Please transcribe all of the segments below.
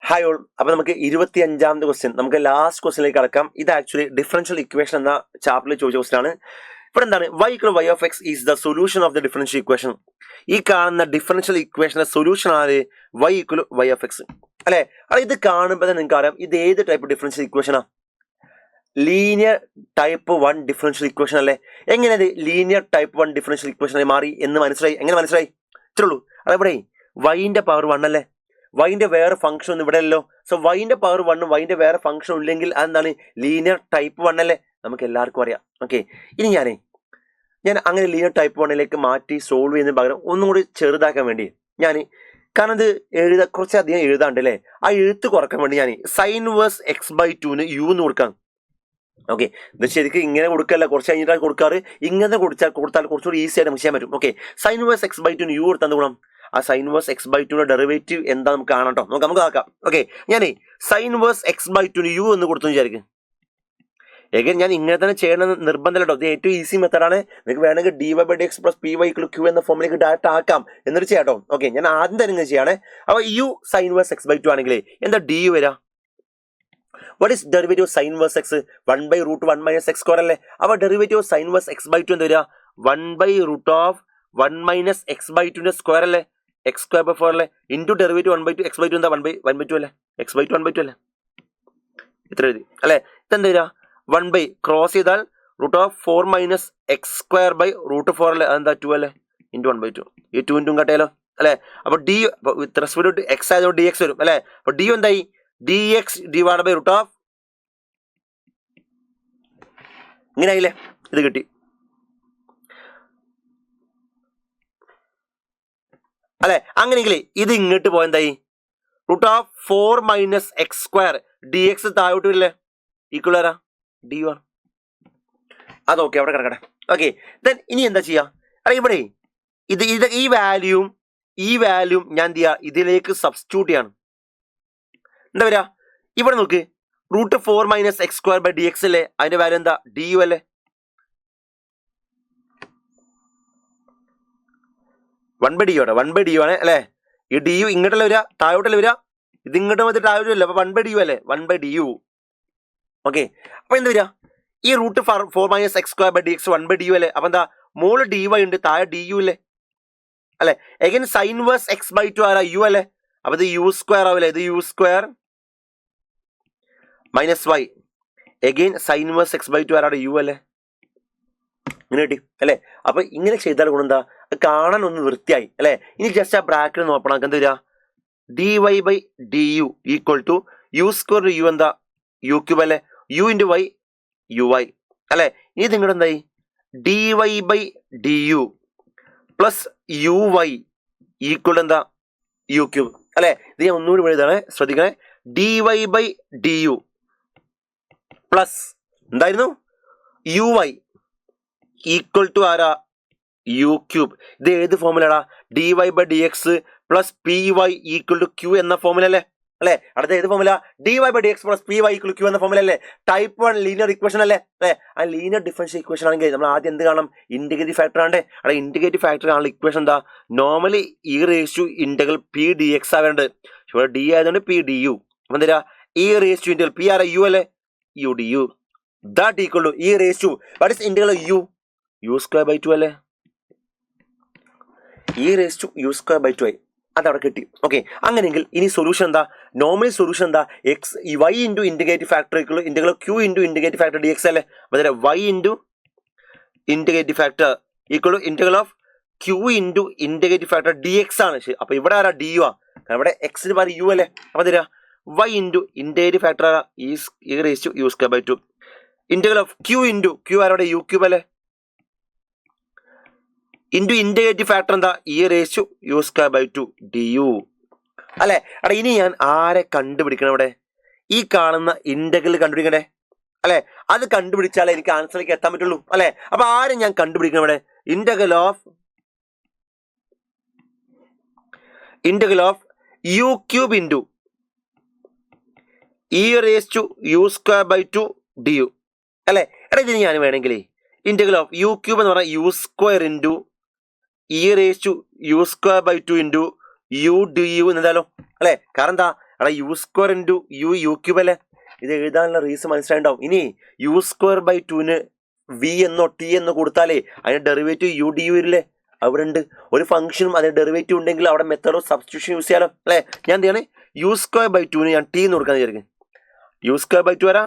Hi all. അപ്പോൾ നമുക്ക് 25ാമത്തെ question, നമുക്ക് ലാസ്റ്റ് ക്വസ്റ്റ്യനിലേക്ക് കടക്കാം. ഇത് ആക്ച്വലി ഡിഫറൻഷ്യൽ ഇക്വേഷൻ എന്ന ചാപ്റ്ററിൽ ചോദിച്ച ക്വസ്റ്റ്യൻ ആണ്. ഇവിടെ എന്താണ് y = y of x is the solution of the differential equation. ഈ കാണുന്ന ഡിഫറൻഷ്യൽ ഇക്വേഷന്റെ സൊല്യൂഷൻ ആണ് y = y of x അല്ലെ. അത് ഇത് കാണുമ്പോൾ തന്നെ നിങ്ങൾക്ക് അറിയാം ഇത് ഏത് ടൈപ്പ് ഡിഫറൻഷ്യൽ ഇക്വേഷനാ? ലീനിയർ ടൈപ്പ് 1 ഡിഫറൻഷ്യൽ ഇക്വേഷൻ അല്ലേ. എങ്ങനെ അത് ലീനിയർ ടൈപ്പ് 1 ഡിഫറൻഷ്യൽ ഇക്വേഷനായി മാറി എന്ന് മനസ്സിലായി? എങ്ങനെ മനസ്സിലായി? ഇത്രേ ഉള്ളൂ. അതെവിടെ വൈൻ്റെ പവർ 1 അല്ലേ. വൈൻ്റെ വേറെ ഫംഗ്ഷൻ ഒന്നും ഇവിടെ അല്ലോ. സോ വൈൻ്റെ പവർ 1 വൈൻ്റെ വേറെ ഫംഗ്ഷൻ ഇല്ലെങ്കിൽ അതെന്താണ്? ലീനിയർ ടൈപ്പ് 1 അല്ലേ. നമുക്ക് എല്ലാവർക്കും അറിയാം. ഓക്കെ, ഇനി ഞാൻ അങ്ങനെ ലീനിയർ ടൈപ്പ് 1ലേക്ക് മാറ്റി സോൾവ് ചെയ്യുന്നതിന് പകരം ഒന്നും കൂടി ചെറുതാക്കാൻ വേണ്ടി കാരണം ഇത് കുറച്ചധികം എഴുതാണ്ട് അല്ലേ. ആ എഴുത്ത് കുറക്കാൻ വേണ്ടി ഞാൻ sin ഇൻവേഴ്സ് x/2 u എന്ന് കൊടുക്കാം. ഓക്കെ, ഇത് ശരിക്കും ഇങ്ങനെ കൊടുക്കല്ല, കുറച്ച് കഴിഞ്ഞിട്ടാണ് കൊടുക്കാറ്. ഇങ്ങനെ കൊടുത്താൽ കുറച്ചുകൂടി ഈസി ആയിട്ട് നമുക്ക് ചെയ്യാൻ പറ്റും. Okay, sin inverse x/2 u കൊടുത്താൽ ഗുണം ആ sin ഇൻവേഴ്സ് x/2 ഡെറിവേറ്റീവ് എന്താ നമുക്ക് കാണാം കേട്ടോ. നമുക്ക് ആക്കാം. ഓക്കെ, ഞാൻ sin ഇൻവേഴ്സ് x/2 u എന്ന് കൊടുത്തു വിചാരിക്കും. ഞാൻ ഇങ്ങനെ തന്നെ ചെയ്യണമെന്ന് നിർബന്ധമല്ല കേട്ടോ. ഇത് ഏറ്റവും ഈസി മെത്തഡാണ്. നിങ്ങൾക്ക് വേണമെങ്കിൽ dy/dx + py = q എന്ന ഫോമിലേക്ക് ഡയറക്റ്റ് ആക്കാം. എന്നിട്ട് ചെയ്യാം കേട്ടോ. ഓക്കെ, ഞാൻ ആദ്യം തന്നെ ഇങ്ങനെ ചെയ്യാണ്. അപ്പോൾ u sin ഇൻവേഴ്സ് x/2 ആണെങ്കിൽ എന്താ du വരിക? What is derivative of sin inverse x? 1/√1 - x² അല്ലേ. അപ്പോൾ ഡെറിവേറ്റീവ് sin inverse x/2 എന്താ വരിക? 1/√1 - x/2 സ്ക്വയർ അല്ലേ. x²/4 അല്ലേ. ഇൻറ്റു ഡെറിവേറ്റീവ് 1/2 x/2 എന്താ 1/2 അല്ലേ. x/2 1/2 അല്ലേ. ഇത്ര എഴുതി അല്ലേ. ഇതെന്താ വരിക? 1 ക്രോസ് ചെയ്താൽ √4 - x²/√4 അല്ലേ. അതെന്താ 2 അല്ലേ. ഇൻറ്റു 1/2 ഈ 2 ഇൻറ്റും കട്ടയാലോ അല്ലേ. അപ്പോൾ d with respect to x ആയതുകൊണ്ട് dx വരും അല്ലേ. അപ്പോൾ d എന്തായി? dx / ഇങ്ങനെ ആയില്ലേ. ഇത് കിട്ടി അല്ലെ. അങ്ങനെയെങ്കിൽ ഇത് ഇങ്ങോട്ട് പോയെന്തായി? √4 - x² dx താഴോട്ട് വരില്ലേ. ഈക്വൽ ആരാ? du ആണ്. അതൊക്കെ അവിടെ കിടക്കട്ടെ. ഓക്കെ, ദെൻ ഇനി എന്താ ചെയ്യാ? അല്ല ഇവിടെ ഇത് ഈ വാല്യൂം ഞാൻ എന്ത് ചെയ്യാ? ഇതിലേക്ക് സബ്സ്റ്റിറ്റ്യൂട്ട് ചെയ്യാണ്. എന്താ വരിക? ഇവിടെ നോക്ക്, √4 - x²/dx അല്ലേ. അതിന്റെ വാല്യൂ എന്താ? du അല്ലേ. 1/du ആണ് അല്ലേ. ഈ du ഇങ്ങോട്ടല്ലേ വരിക, താഴോട്ടല്ലേ വരിക. ഇത് ഇങ്ങോട്ട് വന്നിട്ട് താഴോട്ട് വരില്ല. അപ്പൊ 1/du അല്ലേ. 1/du. ഓക്കെ, അപ്പൊ എന്താ വരിക? ഈ √4 - x²/dx 1/du അല്ലേ. അപ്പൊ എന്താ? മോള് dy ഉണ്ട്, താഴെ du ഇല്ലേ അല്ലെ. എഗൈൻ sin ഇൻവേഴ്സ് x/2 ആരാ? u അല്ലേ. അപ്പൊ ഇത് u² ആവില്ലേ. ഇത് u² - y. Again sin inverse x/2 ആരാണ്? u അല്ലേ. ഇങ്ങനെ കിട്ടി അല്ലെ. അപ്പൊ ഇങ്ങനെ ചെയ്താൽ ഗുണം എന്താ? കാണാൻ ഒന്ന് വൃത്തിയായി അല്ലെ. ഇനി ജസ്റ്റ് ആ ബ്രാക്കറ്റ് നോക്കണം. എന്താ വരിക? dy/du = u² u എന്താ? u³ അല്ലെ. u × y uy അല്ലെ. ഇനി നിങ്ങളുടെ എന്തായി? dy/du + uy = എന്താ? u³ അല്ലെ. ഇത് ഞാൻ ഒന്നുകൂടി എഴുതാണ്, ശ്രദ്ധിക്കണേ. dy/du പ്ലസ് എന്തായിരുന്നു? uy = ആരാ? u³. ഇത് ഏത് ഫോമിലാടാ? dy/dx + py = q എന്ന ഫോമിലല്ലേ അല്ലെ. അടുത്ത ഏത് ഫോമില? dy/dx + py = q എന്ന ഫോമിലല്ലേ. ടൈപ്പ് 1 ലീനിയർ ഇക്വേഷൻ അല്ലേ. ആ ലീനിയർ ഡിഫറൻഷ്യൽ ഇക്വേഷൻ ആണെങ്കിൽ നമ്മൾ ആദ്യം എന്ത് കാണണം? ഇന്റഗ്രേറ്റീവ് ഫാക്ടർ ആണ്. അവിടെ ഇന്റഗ്രേറ്റീവ് ഫാക്ടർ ആണല്ലോ ഇക്വേഷൻ എന്താ? Normally e⁻∫p dx ആവേണ്ടത്. ഇവിടെ d ആയതുകൊണ്ട് p du. അപ്പൊ എന്താ? e⁻∫ p ആരാ? u അല്ലേ. u du. That equal to e⁻. What is integral of u? u²/2 അല്ലേ. e⁻u²/2 ആയി. അതവിടെ കിട്ടി. ഓക്കെ, അങ്ങനെയെങ്കിൽ ഇനി സൊല്യൂഷൻ എന്താ? നോർമൽ സൊല്യൂഷൻ എന്താ? y × integrative factor integral q × integrative factor dx അല്ലേ. അപ്പൊ y × integrative factor = integral of q × integrative factor dx ആണ്. അപ്പൊ ഇവിടെ ആരാ? du ആ. കാരണം ഇവിടെ x ന് പകരം u അല്ലേ. അപ്പൊ തരാ y × ഇന്റഗ്രേറ്റീവ് ഫാക്ടർ ആരാ? e⁻u²/2 integral of q × ആരോടെ? u³ അല്ലേ. ഇൻറ്റു ഇന്റഗ്രേറ്റീവ് ഫാക്ടർ എന്താ? e⁻u² du അല്ലെ. അവിടെ ഇനി ഞാൻ ആരെ കണ്ടുപിടിക്കണം? ഇവിടെ ഈ കാണുന്ന ഇന്റഗ്രൽ കണ്ടുപിടിക്കണ്ടേ അല്ലെ. അത് കണ്ടുപിടിച്ചാലേ എനിക്ക് ആൻസറിലേക്ക് എത്താൻ പറ്റുള്ളൂ അല്ലെ. അപ്പൊ ആരെ ഞാൻ കണ്ടുപിടിക്കണം? ഇവിടെ integral of u³ e⁻u² du അല്ലെ. എടാ ഇതിന് ഞാൻ വേണമെങ്കിൽ ഇന്റഗ്രൽ ഓഫ് u³ എന്ന് പറഞ്ഞാൽ u² × e⁻u²/2 u du എന്തായാലും അല്ലെ. കാരണം എന്താ? എടാ u square into u cube അല്ലേ. ഇത് എഴുതാനുള്ള റീസൺ മനസ്സിലായിട്ടുണ്ടാവും. ഇനി യു സ്ക്വയർ ബൈ 2ന് വി എന്നോ ടി എന്നോ കൊടുത്താലേ അതിന്റെ ഡെറിവേറ്റീവ് യു ഡി യു ഇല്ലേ അവിടെ ഉണ്ട്. ഒരു ഫംഗ്ഷനും അതിന്റെ ഡെറിവേറ്റീവ് ഉണ്ടെങ്കിൽ അവിടെ മെത്തേഡ് ഓഫ് സബ്സ്റ്റിറ്റ്യൂഷൻ യൂസ് ചെയ്യാലോ അല്ലേ. ഞാൻ എന്ത് ചെയ്യണേ യു സ്ക്വയർ ബൈ 2ന് ഞാൻ ടി എന്ന് കൊടുക്കാന്ന് വിചാരിക്കും. യു സ്ക്വയർ ബൈ 2 വരാ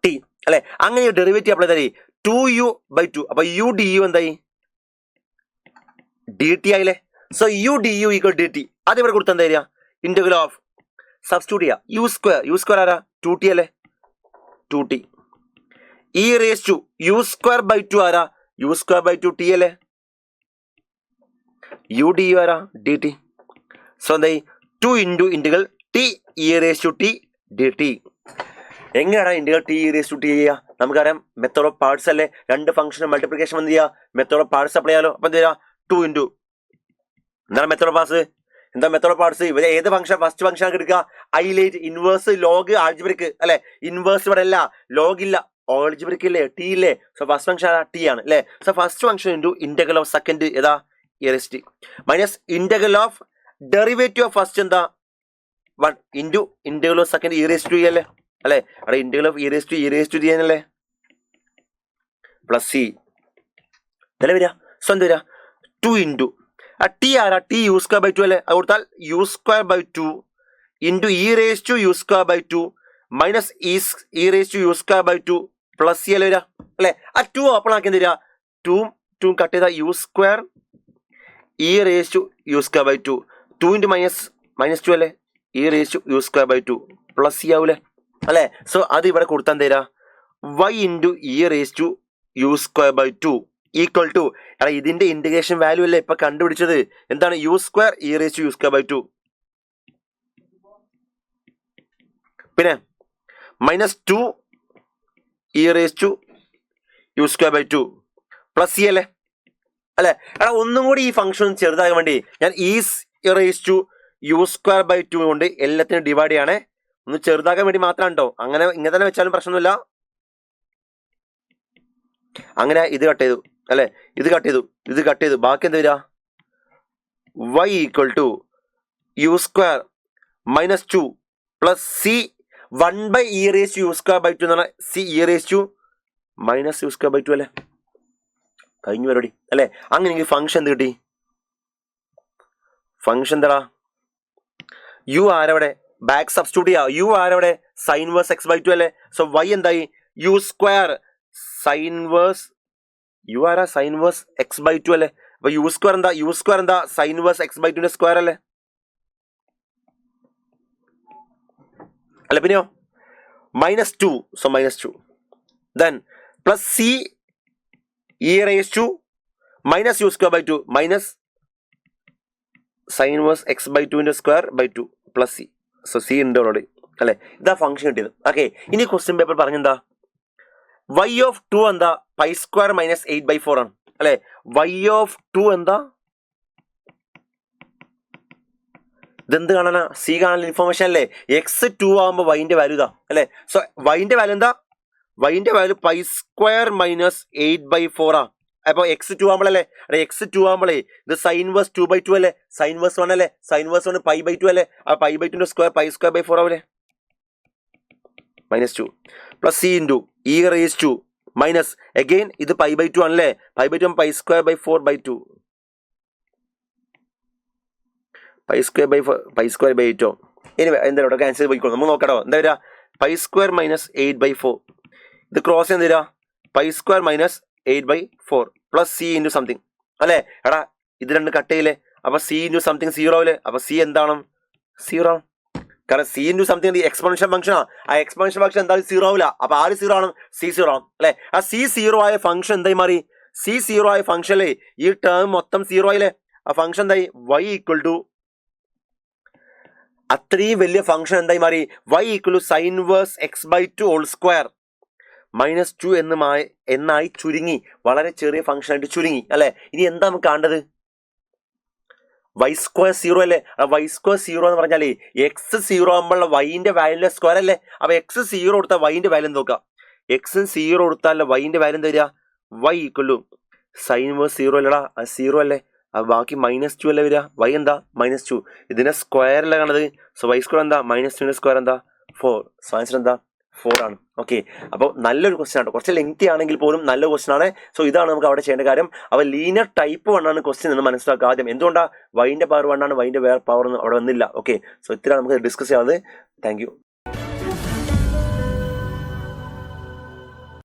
ടി അല്ലെ. അങ്ങനെ ഡെറിവേറ്റീവ് അപ്ലൈ ചെയ്താലേ 2u ബൈ 2 അപ്പൊ യു ഡി യു എന്തായി ഡി ടി ആയില്ലേ. So u d u equal d t. അത് ഇവിടെ കൊടുത്താൽ എന്താ വരിക ഇന്റഗ്രൽ ഓഫ് സബ്സ്റ്റിറ്റ്യൂട്ട് ചെയ്യാം. യു സ്ക്വയർ ആരാ 2t അല്ലേ 2t. E raise to U square by 2 ആരാ യു സ്ക്വയർ ബൈ 2 ടി അല്ലേ. യു ഡി യു ആരാ ഡി ടി. സോ എന്തായി 2 into integral t e raise to t d t. എങ്ങനെയാണ് integral t e raise to T ചെയ്യുക? നമുക്കറിയാം method of parts അല്ലേ. രണ്ട് function multiplication എന്ത് ചെയ്യുക മെത്തേഡ് ഓഫ് പാർട്സ് അപ്ലൈ ചെയ്യാലോ. അപ്പൊ എന്ത് ചെയ്യുക 2 ഇൻറ്റു എന്താണ് മെത്തേഡ് ഓഫ് പാർട്സ്. എന്താ മെത്തേഡ് ഓഫ് പാർട്സ്? ഇവരെ ഏത് ഫംഗ്ഷൻ ഫസ്റ്റ് ഫംഗ്ഷൻ ആക്കി എടുക്കുക ഐലേറ്റ് ഇൻവേഴ്സ് ലോഗ് ആൾജിബ്രിക് അല്ലെ. ഇൻവേഴ്സ് ഇവിടെ അല്ല ലോഗ് ഇല്ല ആൾജിബ്രിക് ഇല്ലേ ടി ഇല്ലേ. സോ ഫസ്റ്റ് ഫംഗ്ഷൻ ടി ആണ് അല്ലെ. So first function into integral of second ഏതാ e raised minus integral of derivative of first എന്താ 1 into integral of second e raised to അല്ലേ അല്ലെ. അവിടെ ഇന്റഗ്രൽ ഓഫ് ഇറസ്റ്റ് ടു ചെയ്യാനല്ലേ പ്ലസ് സി അല്ലേ വരിക. സോ എന്താ വരിക 2 ഇൻറ്റു ടി ആരാ ടി യു സ്ക്വയർ ബൈ 2 അല്ലേ. അത് കൊടുത്താൽ U square by 2 into E raise to U square by 2 minus E raise to U square by 2 plus C അല്ലേ വരിക അല്ലെ. ആ 2 ഓപ്പൺ ആക്കി എന്ത് വരിക 2 കട്ട് ചെയ്താൽ u square e raise to U square by 2 into minus 2 അല്ലേ e raise to U square by 2 plus c ആവൂലേ അല്ലെ. സോ അത് ഇവിടെ കൊടുത്താൽ എന്താ y into E raise to U square by 2 equal to എടാ ഇതിന്റെ ഇന്റഗ്രേഷൻ വാല്യൂ അല്ലേ ഇപ്പൊ കണ്ടുപിടിച്ചത്. എന്താണ് u square e raise to U square by 2 പിന്നെ minus 2 e raise to U square by 2 plus C അല്ലേ അല്ലെ. എടാ ഒന്നും കൂടി ഈ ഫംഗ്ഷൻ ചെറുതാകാൻ വേണ്ടി ഞാൻ e raise to U square by 2 കൊണ്ട് എല്ലാത്തിനും ഡിവൈഡ് ചെയ്യണേ. ഒന്ന് ചെറുതാക്കാൻ വേണ്ടി മാത്രമാണ് കേട്ടോ. അങ്ങനെ ഇങ്ങനെ തന്നെ വെച്ചാലും പ്രശ്നമൊന്നുമില്ല. അങ്ങനെ ഇത് കട്ട് ചെയ്തു അല്ലെ ഇത് കട്ട് ചെയ്തു ബാക്കി എന്താ വരിക y equal to U square minus 2 plus c 1 by e raise to U square by 2 എന്ന് പറഞ്ഞാൽ c E raise to minus U square by 2 അല്ലേ. കഴിഞ്ഞു പരിപാടി അല്ലെ. അങ്ങനെ എനിക്ക് ഫംഗ്ഷൻ എന്ത് കിട്ടി ഫംഗ്ഷൻ എന്താ യു ആരവിടെ ബാക്ക് സബ്സ്റ്റിറ്റ്യൂട്ട് ചെയ്യാം. യു ആരവിടെ സൈൻ വേഴ്സ് എക്സ് ബൈ 2 അല്ലേ. സോ വൈ എന്തായി U square sine verse U ആരാ സൈൻ വേഴ്സ് എക്സ് ബൈ 2 അല്ലേ. അപ്പൊ യു സ്ക്വയർ എന്താ sine verse X by 2 square അല്ലേ അല്ലെ. പിന്നെയോ minus 2 so minus 2 then plus C E raise to minus U square by 2 minus sine verse X by 2 square by 2 plus C. So C ഉണ്ട് already അല്ലെ. ഇതാ function കിട്ടിയത്. Okay ഇനി question paper പറഞ്ഞെന്താ y of 2 എന്താ pi square minus 8/4 ആണ് അല്ലെ. y of 2 എന്താ ഇതെന്ത് കാണാനാ സി കാണാൻ ഇൻഫോർമേഷൻ അല്ലേ. എക്സ് 2 ആകുമ്പോൾ വൈന്റെ വാല്യൂ ഇതാ അല്ലെ. സോ വൈന്റെ വാല്യൂ എന്താ വൈന്റെ വാല്യൂ പൈ സ്ക്വയർ മൈനസ് 8/4 ആ. അപ്പൊ എക്സ് 2 ആകുമ്പോഴല്ലേ എക്സ് 2 ആകുമ്പോഴേ ഇത് സൈൻ വേഴ്സ് 2/2 അല്ലേ സൈൻ വേഴ്സ് 1 അല്ലേ സൈൻ വേഴ്സ് 1 π/2 അല്ലേ. ആ π/2 സ്ക്വയർ പൈ സ്ക്വയർ ബൈ 4 ആവില്ലേ minus 2 plus C into E raise to minus again ഇത് π/2 ആണല്ലേ π/2 pi square by 4/2 pi square by 8 ഇനി എന്താ ക്യാൻസൽ പോയിക്കോളൂ നമുക്ക് നോക്കട്ടോ. എന്താ വരിക പൈ സ്ക്വയർ മൈനസ് 8/4 ഇത് ക്രോസ് എന്ത് തരാ pi square minus 8/4 plus C into something അല്ലെ. എടാ ഇത് രണ്ട് കട്ട് ചെയ്യില്ലേ അപ്പൊ സി ഇൻറ്റു സംതിങ് 0 ആവില്ലേ. അപ്പൊ സി എന്താണ് 0 ആണ് കാരണം C into something exponential function ആണ്. ആ എക്സ്പോണൻഷ്യൽ ഫംഗ്ഷൻ എന്തായാലും 0 ആവില്ല. അപ്പൊ ആര് 0 ആണ് സി 0 ആണ് അല്ലെ. ആ സി 0 ആയ ഫംഗ്ഷൻ എന്തായി മാറി സി 0 ആയ ഫംഗ്ഷനിലെ ഈ ടേം മൊത്തം 0 ആയില്ലേ. ആ ഫംഗ്ഷൻ എന്തായി y ഈക്വൽ ടു അത്രയും വലിയ ഫംഗ്ഷൻ എന്തായി മാറി y equal to sine verse x/2 whole square minus 2 എന്നായി ചുരുങ്ങി. വളരെ ചെറിയ ഫംഗ്ഷൻ ആയിട്ട് ചുരുങ്ങി അല്ലെ. ഇനി എന്താ നമുക്ക് കാണേണ്ടത് വൈ സ്ക്വയർ 0 അല്ലേ. വൈ സ്ക്വയർ 0 എന്ന് പറഞ്ഞാലേ എക്സ് 0 ആകുമ്പോൾ വൈന്റെ വാല്യൂ സ്ക്വയർ അല്ലേ. അപ്പൊ എക്സ് 0 കൊടുത്താൽ വൈന്റെ വാല്യൂ നോക്കാം. എക്സ് 0 കൊടുത്താൽ വൈന്റെ വാല്യൂ എന്താ വരിക y equal to sine verse 0 അല്ലടാ 0 അല്ലേ. അപ്പോൾ ബാക്കി -2 അല്ലേ വരിക. y എന്താ -2. ഇതിൻ്റെ സ്ക്വയറല്ല കാണുന്നത്. സോ y² എന്താ -2 സ്ക്വയർ എന്താ 4. സോ ആൻസർ എന്താ 4 ആണ്. ഓക്കെ, അപ്പോൾ നല്ലൊരു ക്വസ്റ്റൻ ആണ്. കുറച്ച് ലെങ്തി ആണെങ്കിൽ പോലും നല്ല ക്വസ്റ്റൻ ആണ്. സോ ഇതാണ് നമുക്ക് അവിടെ ചെയ്യേണ്ട കാര്യം. അപ്പോൾ ലീനിയർ ടൈപ്പ് 1 ആണ് ക്വസ്റ്റ്യൻ എന്ന് മനസ്സിലാക്കുക ആദ്യം. എന്തുകൊണ്ടാണ് വൈൻ്റെ പവർ 1 ആണ്, വൈൻ്റെ വേറെ പവർ ഒന്നും അവിടെ വന്നില്ല. ഓക്കെ, സോ ഇത്രയാണ് നമുക്ക് ഡിസ്കസ് ചെയ്യാവുന്നത്. Thank you.